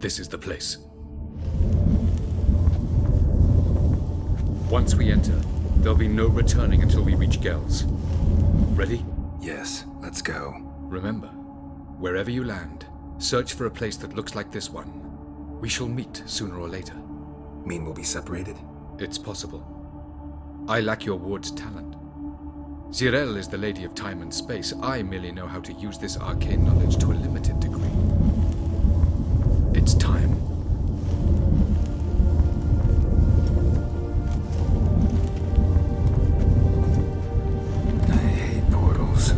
This is the place. Once we enter, there'll be no returning until we reach Gels. Ready? Yes, let's go. Remember, wherever you land, search for a place that looks like this one. We shall meet sooner or later. Mean we'll be separated? It's possible. I lack your ward's talent. Zirel is the Lady of Time and Space. I merely know how to use this arcane knowledge to a limited degree. It's time. I hate portals.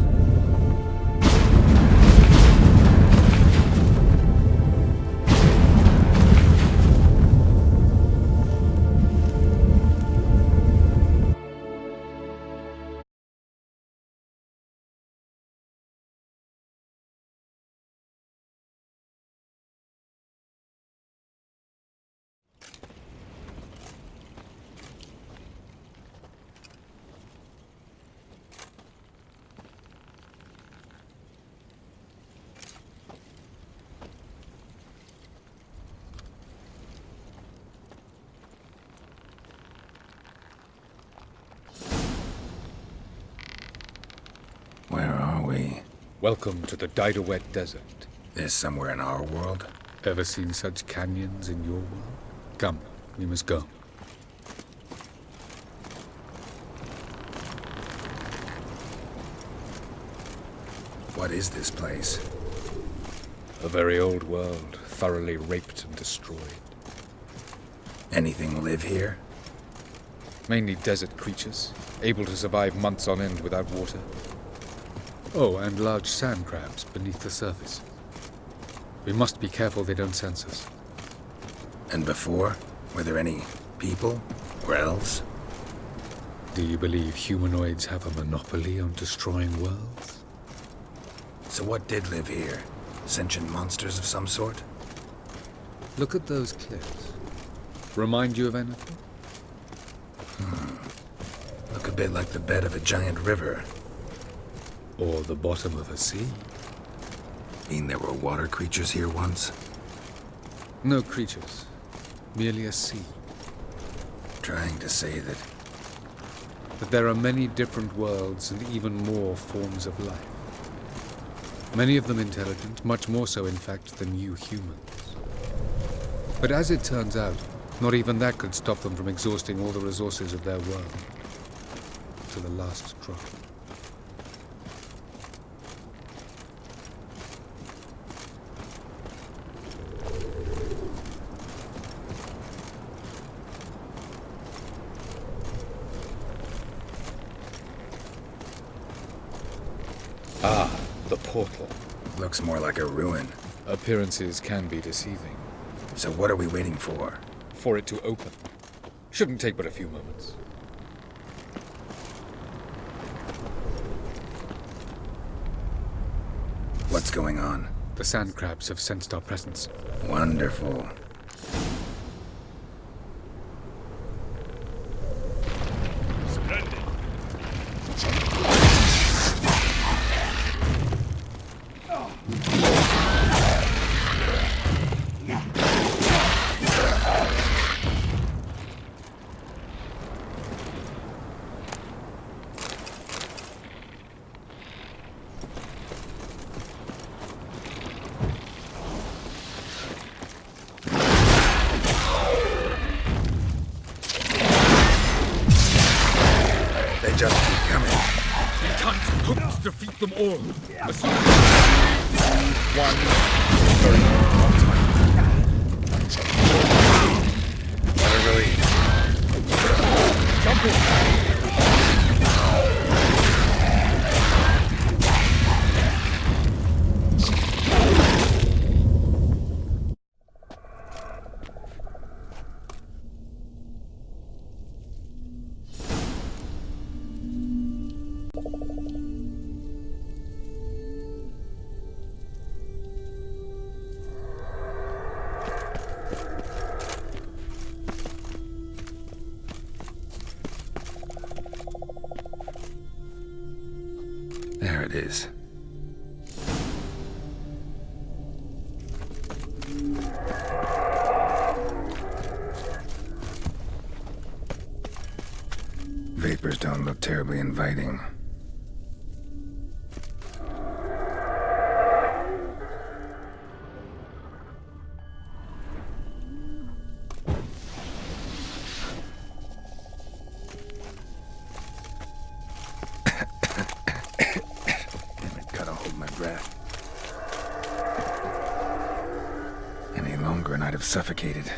Where are we? Welcome to the Didowet Desert. This somewhere in our world? Ever seen such canyons in your world? Come, we must go. What is this place? A very old world, thoroughly raped and destroyed. Anything live here? Mainly desert creatures, able to survive months on end without water. Oh, and large sand crabs beneath the surface. We must be careful they don't sense us. And before? Were there any people? Or elves? Do you believe humanoids have a monopoly on destroying worlds? So what did live here? Sentient monsters of some sort? Look at those cliffs. Remind you of anything? Look a bit like the bed of a giant river. Or the bottom of a sea? Mean there were water creatures here once? No creatures. Merely a sea. Trying to say that... That there are many different worlds and even more forms of life. Many of them intelligent, much more so in fact than you humans. But as it turns out, not even that could stop them from exhausting all the resources of their world. To the last drop. Ah, the portal. Looks more like a ruin. Appearances can be deceiving. So what are we waiting for? For it to open. Shouldn't take but a few moments. What's going on? The sand crabs have sensed our presence. Wonderful. They just keep coming. We can't hope to defeat them all. One very long time. Literally. Jump in. There it is. quarters don't look terribly inviting. Damn it, gotta hold my breath. Any longer and I'd have suffocated.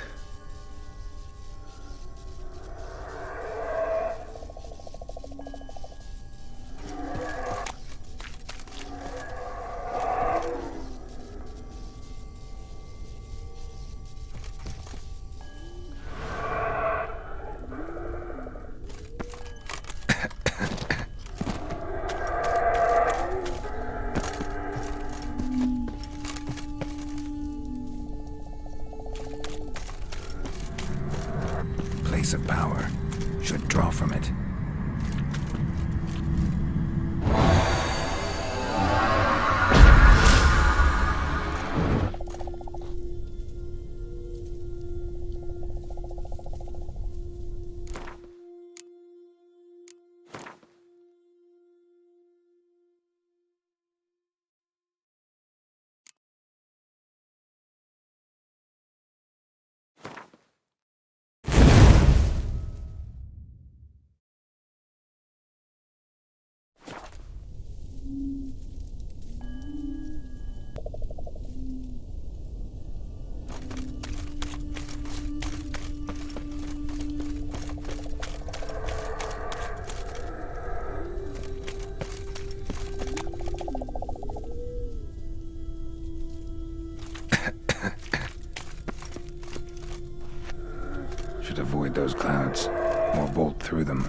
Of power should draw from it. Should avoid those clouds, or bolt through them.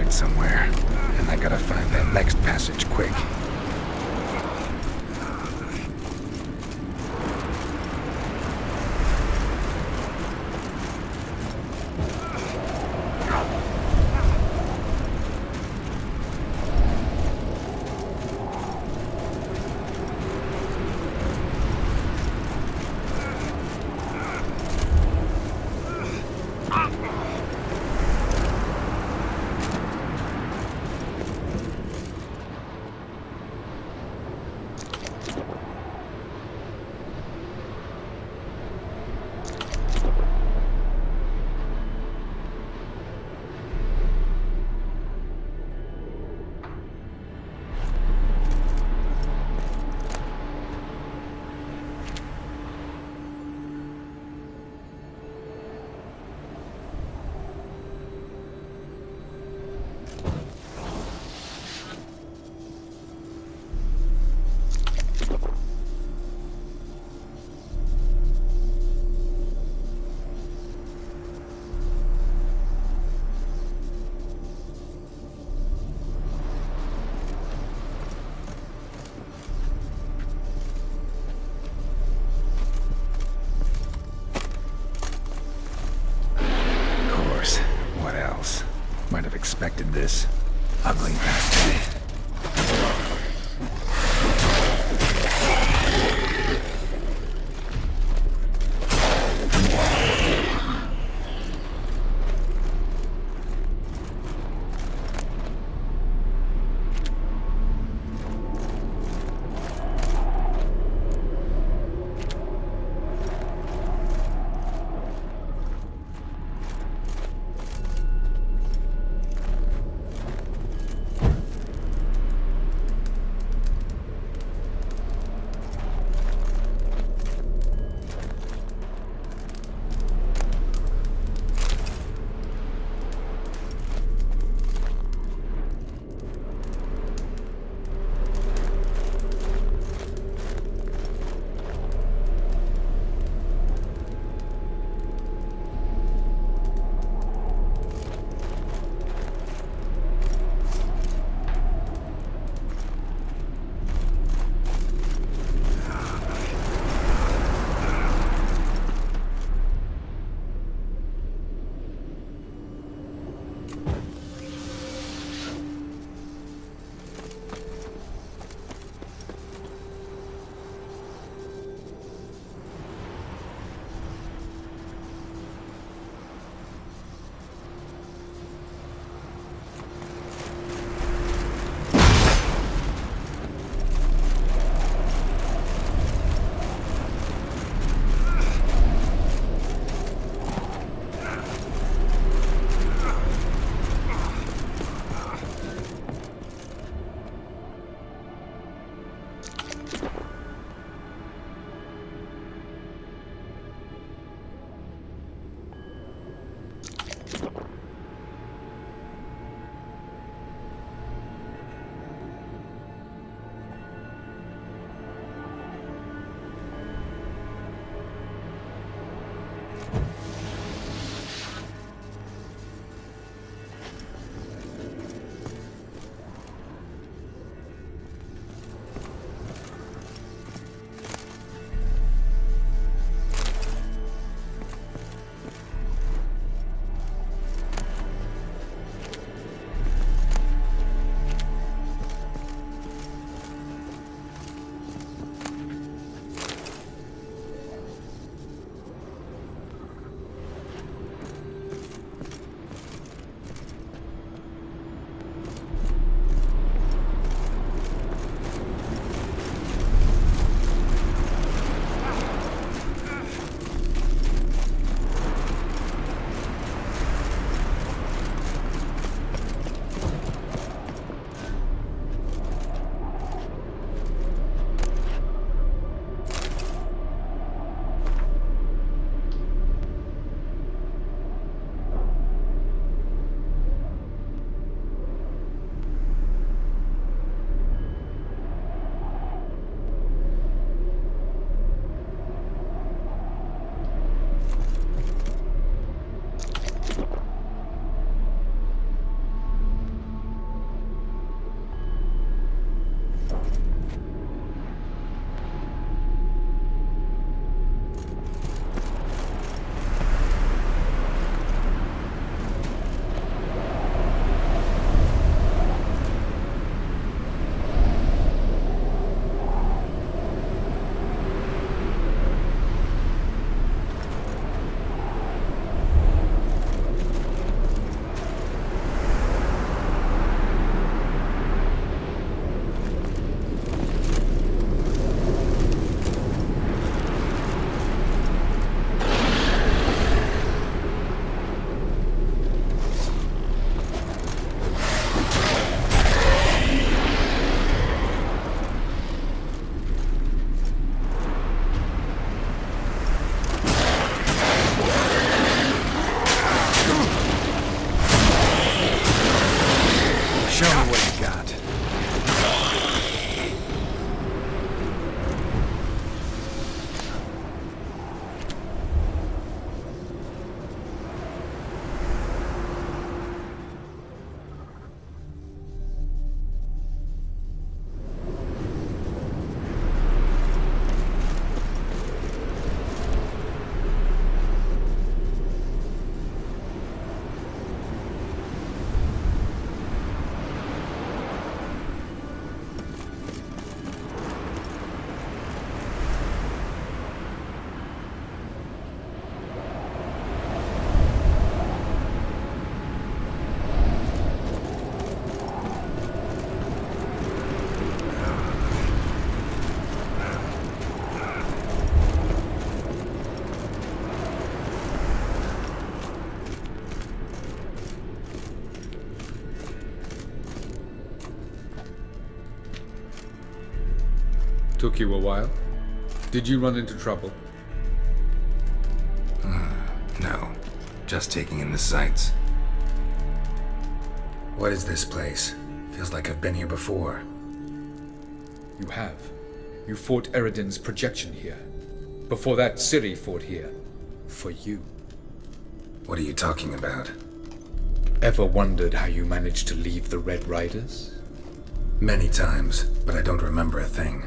Somewhere, and I gotta find that next passage quick. expected this. Ugly bastard. Took you a while? Did you run into trouble? No. Just taking in the sights. What is this place? Feels like I've been here before. You have. You fought Eredin's projection here. Before that, Ciri fought here. For you. What are you talking about? Ever wondered how you managed to leave the Red Riders? Many times, but I don't remember a thing.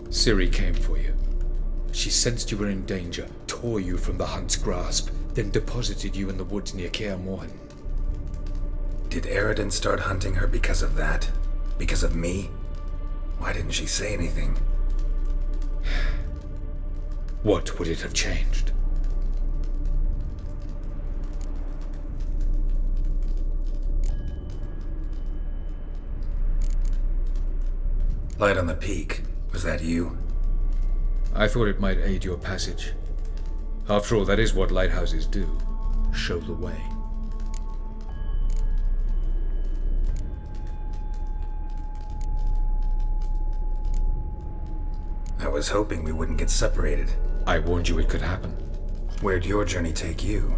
Ciri came for you. She sensed you were in danger, tore you from the Hunt's grasp, then deposited you in the woods near Kaer Morhen. Did Eredin start hunting her because of that? Because of me? Why didn't she say anything? What would it have changed? Light on the peak. Was that you? I thought it might aid your passage. After all, that is what lighthouses do. Show the way. I was hoping we wouldn't get separated. I warned you it could happen. Where'd your journey take you?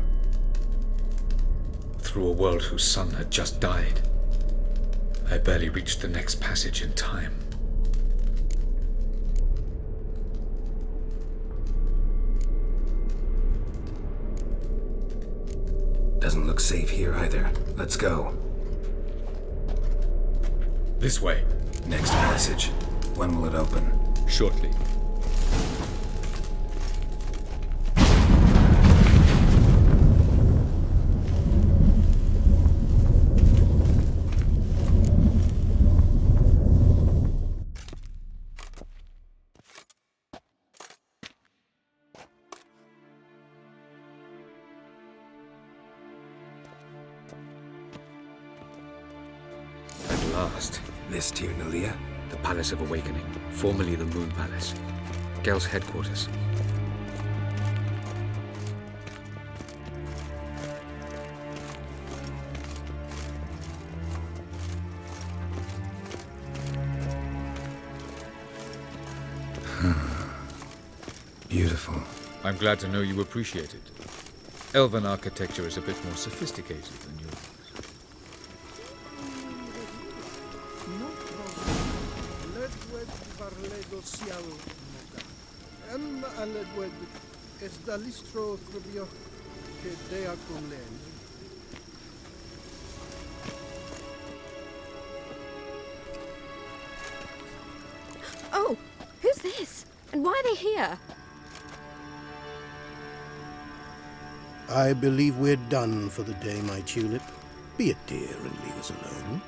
Through a world whose sun had just died. I barely reached the next passage in time. Doesn't look safe here either. Let's go. This way. Next passage. When will it open? Shortly. At last. This Tyr Nalia? The Palace of Awakening, formerly the Moon Palace. Gel's headquarters. Beautiful. I'm glad to know you appreciate it. Elven architecture is a bit more sophisticated than yours. Oh, who's this? And why are they here? I believe we're done for the day, my tulip. Be a dear and leave us alone.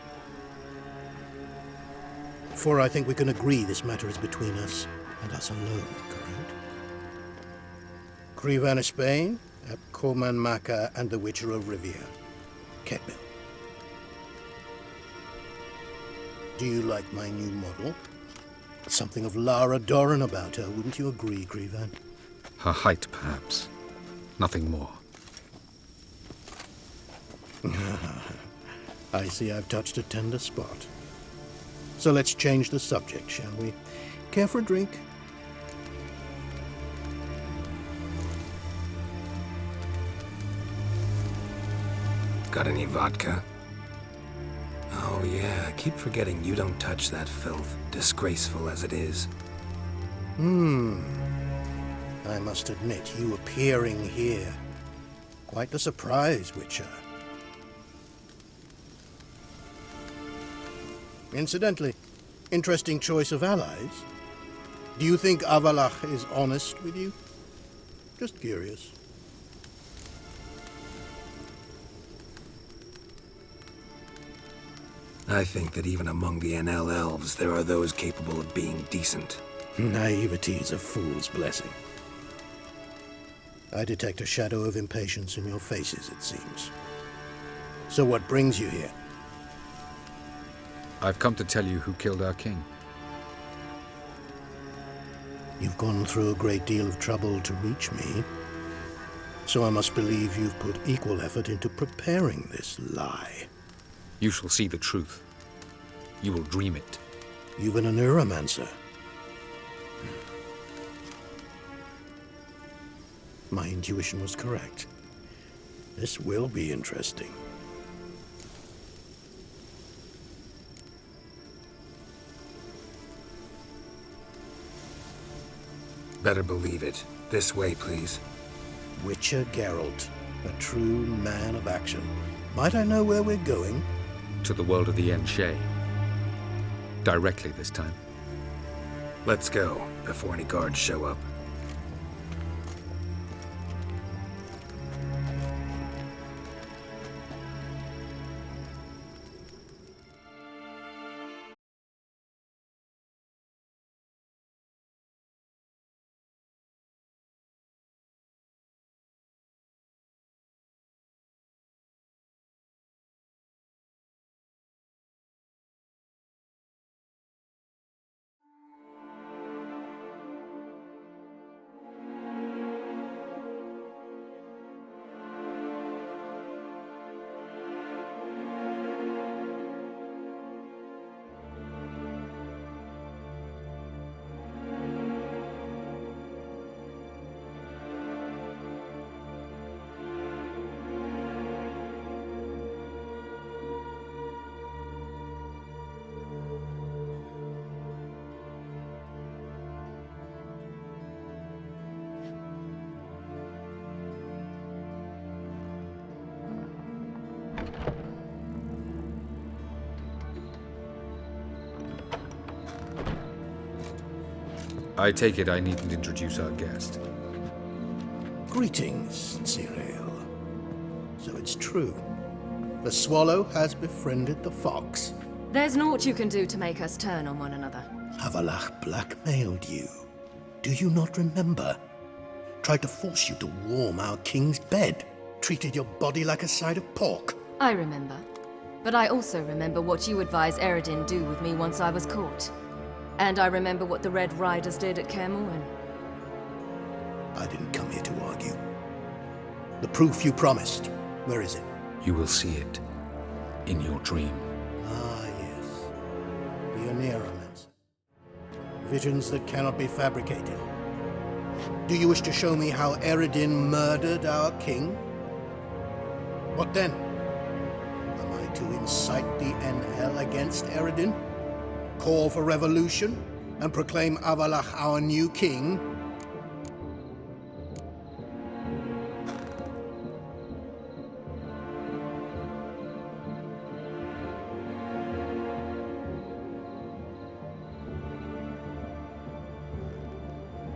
For I think we can agree this matter is between us and us alone, correct? Krivan of Spain, Abcorman Maka, and the Witcher of Rivia. Ketmil. Do you like my new model? Something of Lara Doran about her, wouldn't you agree, Krivan? Her height, perhaps. Nothing more. I see I've touched a tender spot. So let's change the subject, shall we? Care for a drink? Got any vodka? Oh yeah, I keep forgetting you don't touch that filth, disgraceful as it is. I must admit, you appearing here. Quite a surprise, Witcher. Incidentally, interesting choice of allies. Do you think Avalach is honest with you? Just curious. I think that even among the NL elves, there are those capable of being decent. Naivety is a fool's blessing. I detect a shadow of impatience in your faces, it seems. So what brings you here? I've come to tell you who killed our king. You've gone through a great deal of trouble to reach me, so I must believe you've put equal effort into preparing this lie. You shall see the truth. You will dream it. You've been a neuromancer. My intuition was correct. This will be interesting. Better believe it. This way, please. Witcher Geralt, a true man of action. Might I know where we're going? To the world of the Yen Shay. Directly this time. Let's go, before any guards show up. I take it I needn't introduce our guest. Greetings, Cyril. So it's true. The swallow has befriended the fox. There's naught you can do to make us turn on one another. Havalach blackmailed you. Do you not remember? Tried to force you to warm our king's bed. Treated your body like a side of pork. I remember. But I also remember what you advised Eredin do with me once I was caught. And I remember what the Red Riders did at Kaer Morhen. I didn't come here to argue. The proof you promised, where is it? You will see it in your dream. Ah, yes. The Oneiromancer. Visions that cannot be fabricated. Do you wish to show me how Eredin murdered our king? What then? Am I to incite the NL against Eredin? Call for revolution and proclaim Avalach our new king?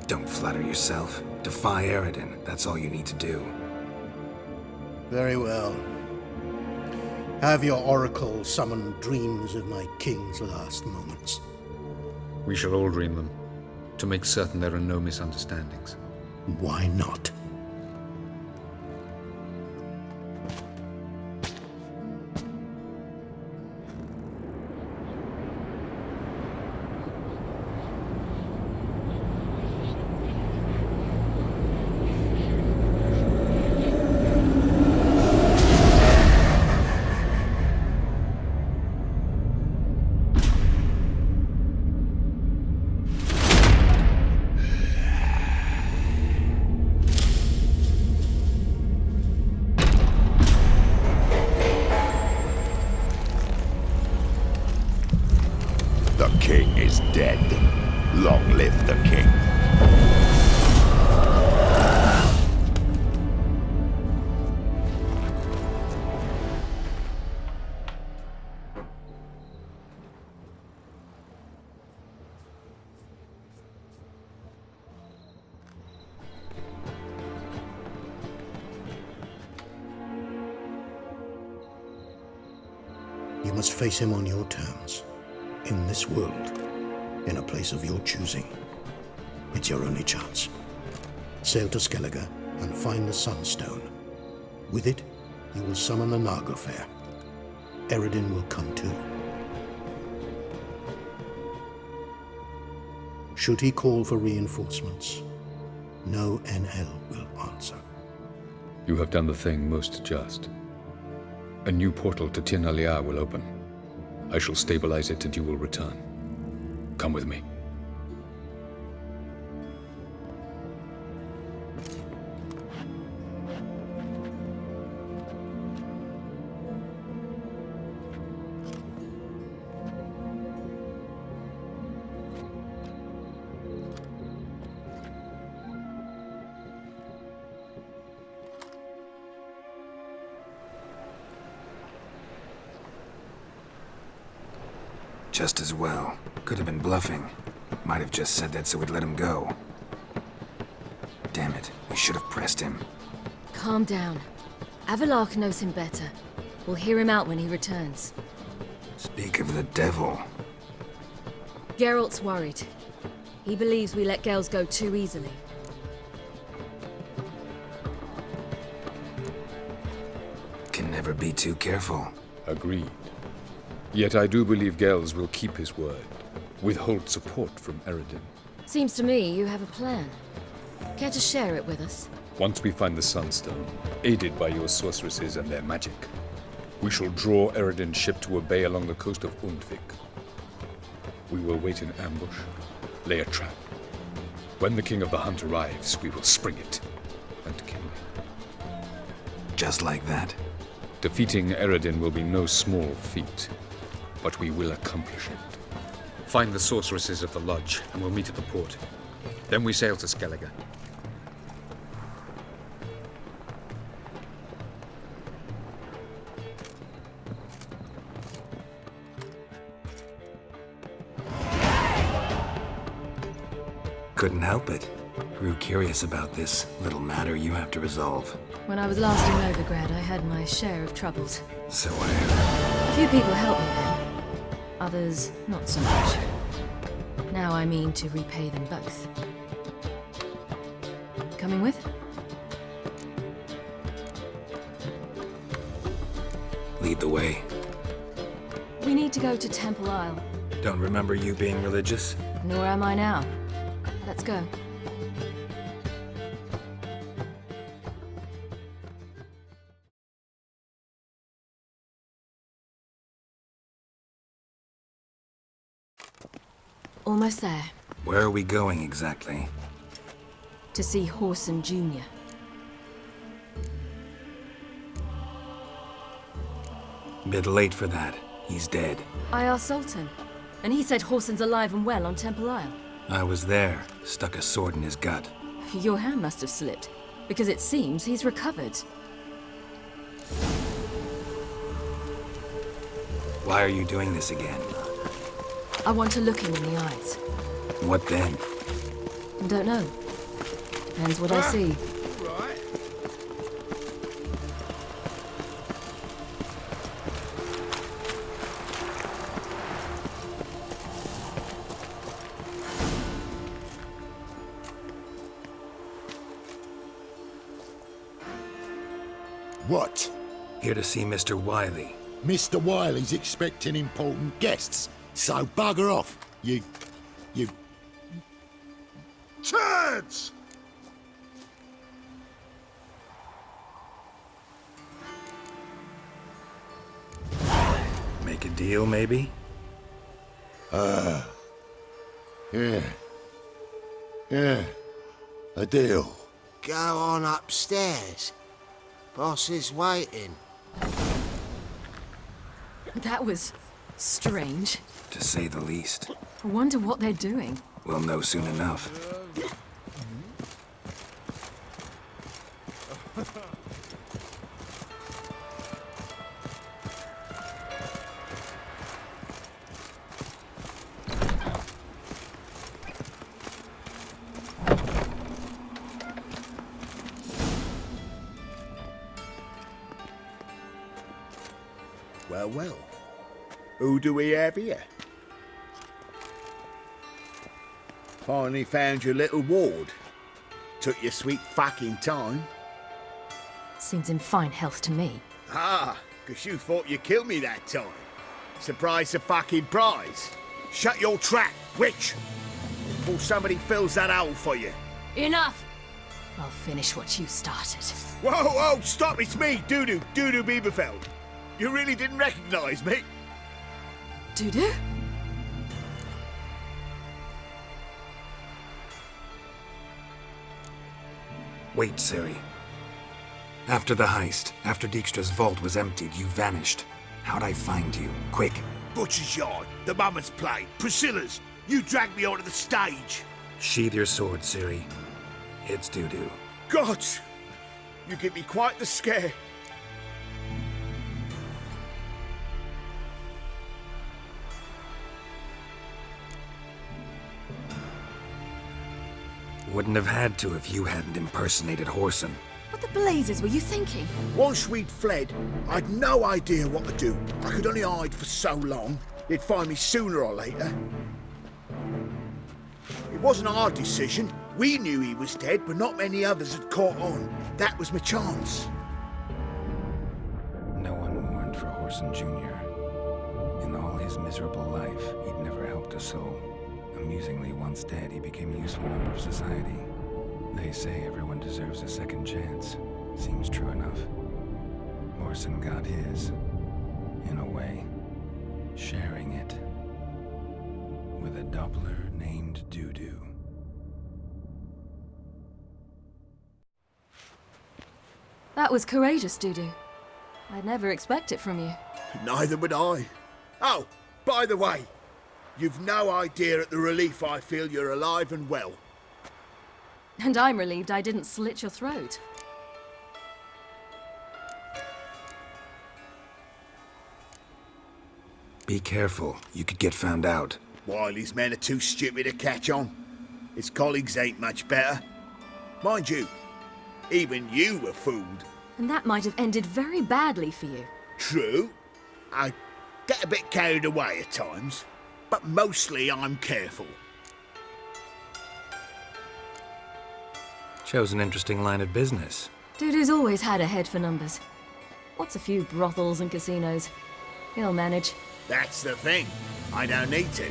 Don't flatter yourself. Defy Eredin. That's all you need to do. Very well. Have your oracle summon dreams of my king's last moments. We shall all dream them, to make certain there are no misunderstandings. Why not? The king is dead. Long live the king. You must face him on your terms. In this world, in a place of your choosing. It's your only chance. Sail to Skellige and find the Sunstone. With it, you will summon the Naglfar. Eredin will come too. Should he call for reinforcements, no NL will answer. You have done the thing most just. A new portal to Tir na Liar will open. I shall stabilize it and you will return. Come with me. Just as well. Could have been bluffing. Might have just said that so we'd let him go. Damn it, we should have pressed him. Calm down. Avalark knows him better. We'll hear him out when he returns. Speak of the devil. Geralt's worried. He believes we let Gales go too easily. Can never be too careful. Agreed. Yet I do believe Gels will keep his word. Withhold support from Eredin. Seems to me you have a plan. Care to share it with us? Once we find the Sunstone, aided by your sorceresses and their magic, we shall draw Eredin's ship to a bay along the coast of Undvik. We will wait in ambush, lay a trap. When the King of the Hunt arrives, we will spring it and kill him. Just like that. Defeating Eredin will be no small feat, but we will accomplish it. Find the sorceresses of the lodge, and we'll meet at the port. Then we sail to Skellige. Couldn't help it. Grew curious about this little matter you have to resolve. When I was last in Novigrad, I had my share of troubles. So I heard. A few people helped me then. Others, not so much. Now I mean to repay them both. Coming with? Lead the way. We need to go to Temple Isle. Don't remember you being religious? Nor am I now. Let's go. Almost there. Where are we going exactly? To see Horson Jr. Bit late for that. He's dead. I asked Sultan, and he said Horson's alive and well on Temple Isle. I was there. Stuck a sword in his gut. Your hand must have slipped, because it seems he's recovered. Why are you doing this again? I want to look him in the eyes. What then? Don't know. Depends what I see. What? Here to see Mr. Wiley. Mr. Wiley's expecting important guests, so bugger off, you turds! Make a deal, maybe? Yeah. Yeah. A deal. Go on upstairs. Boss is waiting. That was strange. To say the least. I wonder what they're doing. We'll know soon enough. Well. Who do we have here? Finally found your little ward. Took your sweet fucking time. Seems in fine health to me. Ah, 'cause you thought you killed me that time. Surprise the fucking prize. Shut your trap, witch! Before somebody fills that hole for you. Enough! I'll finish what you started. Whoa, stop, it's me, Dudu Bieberfeld. You really didn't recognize me? Dudu? Wait, Ciri. After the heist, after Dijkstra's vault was emptied, you vanished. How'd I find you? Quick. Butcher's Yard, the Mummer's Play, Priscilla's. You dragged me onto the stage. Sheathe your sword, Ciri. It's Dudu. God, you give me quite the scare. wouldn't have had to if you hadn't impersonated Whoreson. What the blazes were you thinking? Once we'd fled, I'd no idea what to do. I could only hide for so long. They'd find me sooner or later. It wasn't our decision. We knew he was dead, but not many others had caught on. That was my chance. No one mourned for Whoreson Jr. In all his miserable life, he'd never helped a soul. Amusingly, once dead, he became a useful member of society. They say everyone deserves a second chance. Seems true enough. Whoreson got his, in a way, sharing it with a Doppler named Dudu. That was courageous, Dudu. I'd never expect it from you. Neither would I. Oh, by the way, you've no idea at the relief I feel you're alive and well. And I'm relieved I didn't slit your throat. Be careful. You could get found out. Wiley's men are too stupid to catch on. His colleagues ain't much better. Mind you, even you were fooled. And that might have ended very badly for you. True. I get a bit carried away at times, but mostly I'm careful. Shows an interesting line of business. Dudu's always had a head for numbers. What's a few brothels and casinos? He'll manage. That's the thing. I don't need to.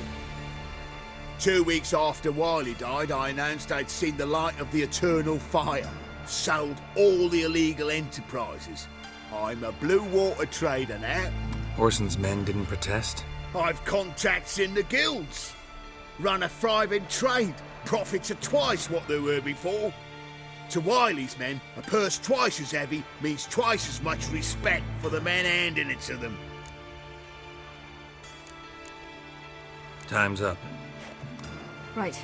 2 weeks after Wiley died, I announced I'd seen the light of the eternal fire. Sold all the illegal enterprises. I'm a blue water trader now. Whoreson's men didn't protest? I've contacts in the guilds. Run a thriving trade. Profits are twice what they were before. To Wiley's men, a purse twice as heavy means twice as much respect for the men handing it to them. Time's up. Right.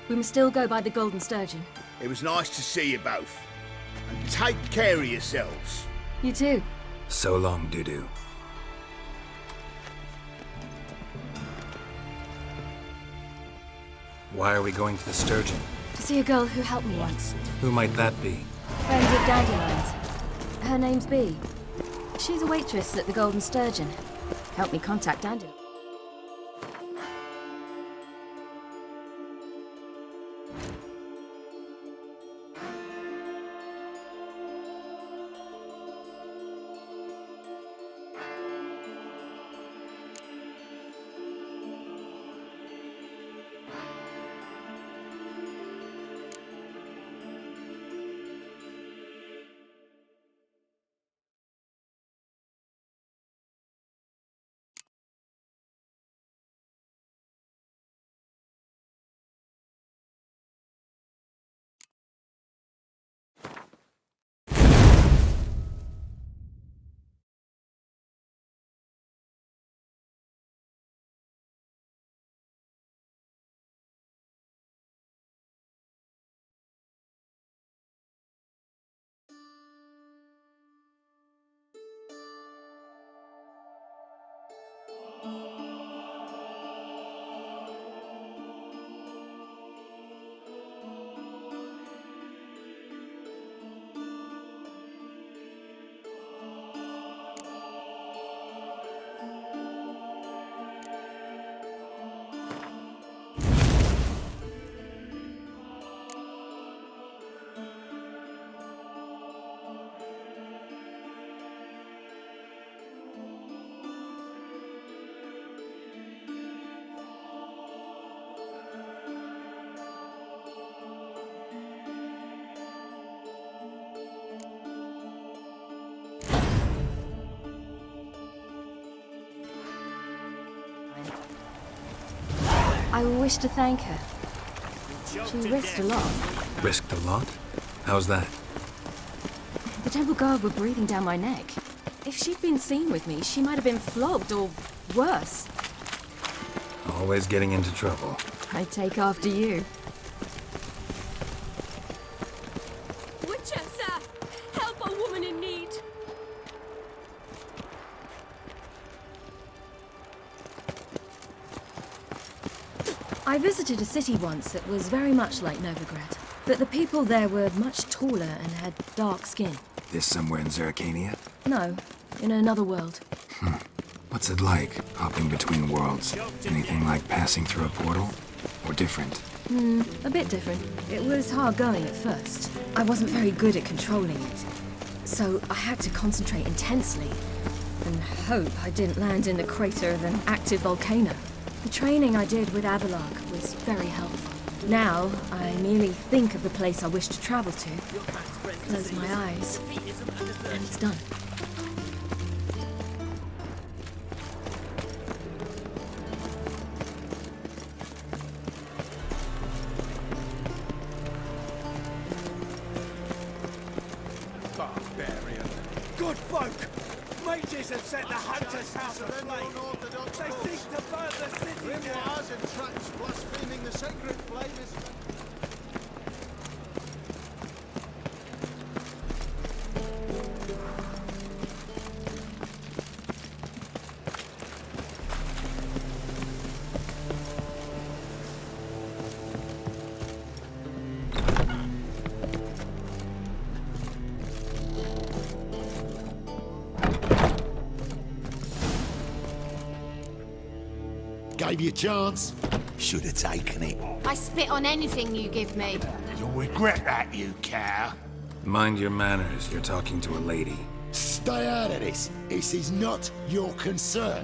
We must still go by the Golden Sturgeon. It was nice to see you both. And take care of yourselves. You too. So long, Dudu. Why are we going to the Sturgeon? To see a girl who helped me once. Who might that be? Friend of Dandelion's. Her name's Bee. She's a waitress at the Golden Sturgeon. Helped me contact Dandelion. I wish to thank her. She risked a lot. Risked a lot? How's that? The temple guard were breathing down my neck. If she'd been seen with me, she might have been flogged or worse. Always getting into trouble. I take after you. Witcher, sir! Help a woman in need! I visited a city once that was very much like Novigrad. But the people there were much taller and had dark skin. This somewhere in Zeracania? No, in another world. What's it like, hopping between worlds? Anything like passing through a portal? Or different? A bit different. It was hard going at first. I wasn't very good at controlling it. So I had to concentrate intensely and hope I didn't land in the crater of an active volcano. The training I did with Avalark was very helpful. Now, I merely think of the place I wish to travel to, close my eyes, and it's done. Barbarian. Good folk! Mages have set the Hunter's House aflame. They seek to burn the city down. And tracks blaspheming the sacred flames. Gave you a chance. Should have taken it. I spit on anything you give me. You'll regret that, you cow. Mind your manners, you're talking to a lady. Stay out of this. This is not your concern.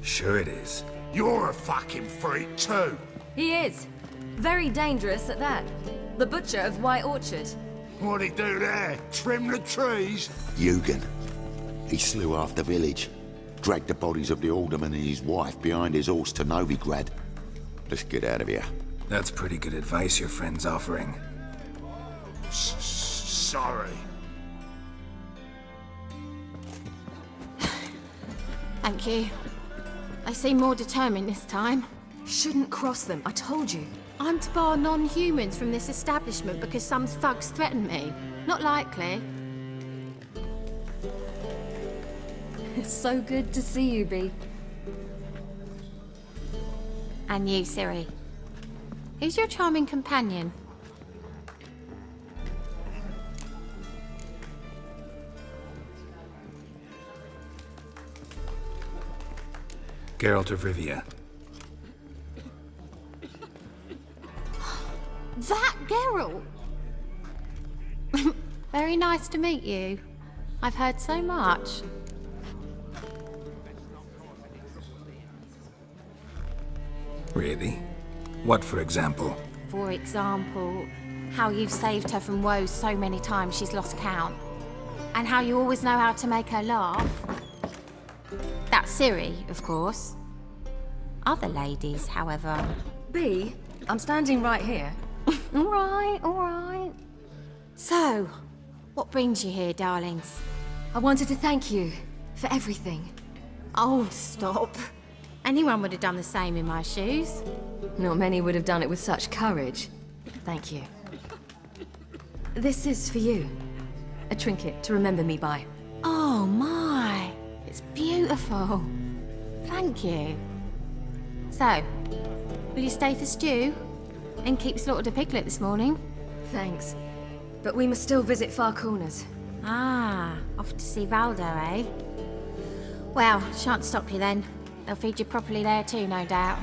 Sure it is. You're a fucking freak too. He is. Very dangerous at that. The butcher of White Orchard. What'd he do there? Trim the trees? Eugen. He slew half the village. Dragged the bodies of the alderman and his wife behind his horse to Novigrad. Let's get out of here. That's pretty good advice your friend's offering. Sorry. Thank you. They seem more determined this time. Shouldn't cross them, I told you. I'm to bar non-humans from this establishment because some thugs threaten me. Not likely. It's so good to see you, Bee. And you, Ciri. Who's your charming companion? Geralt of Rivia. That Geralt! Very nice to meet you. I've heard so much. Really? What, for example? For example, how you've saved her from woes so many times she's lost count. And how you always know how to make her laugh. That's Ciri, of course. Other ladies, however... Bee, I'm standing right here. All right. So, what brings you here, darlings? I wanted to thank you for everything. Oh, stop. Anyone would have done the same in my shoes. Not many would have done it with such courage. Thank you. This is for you. A trinket to remember me by. Oh my, it's beautiful. Thank you. So, will you stay for stew? And keep slaughtered a piglet this morning? Thanks. But we must still visit Far Corners. Ah, off to see Valdo, eh? Well, shan't stop you then. They'll feed you properly there too, no doubt.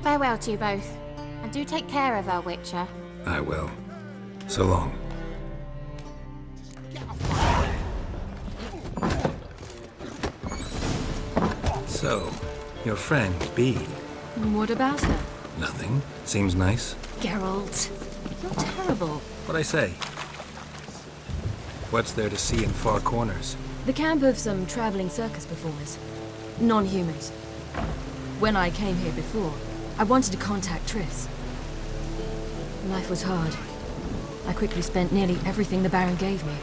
Farewell to you both. And do take care of our Witcher. I will. So long. So, your friend, Bee. What about her? Nothing. Seems nice. Geralt, you're terrible. What'd I say? What's there to see in Far Corners? The camp of some traveling circus performers. Non-humans. When I came here before, I wanted to contact Triss. Life was hard. I quickly spent nearly everything the Baron gave me.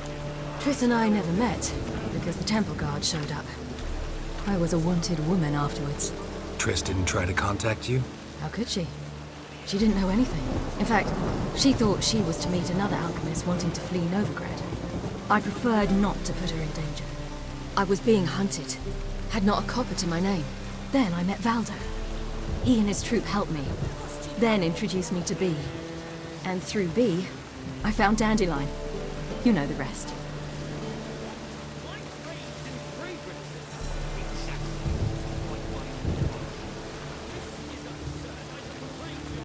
Triss and I never met, because the Temple Guard showed up. I was a wanted woman afterwards. Triss didn't try to contact you? How could she? She didn't know anything. In fact, she thought she was to meet another alchemist wanting to flee Novigrad. I preferred not to put her in danger. I was being hunted, Had not a copper to my name. Then I met Valdo. He and his troop helped me, then introduced me to B. And through B, I found Dandelion. You know the rest.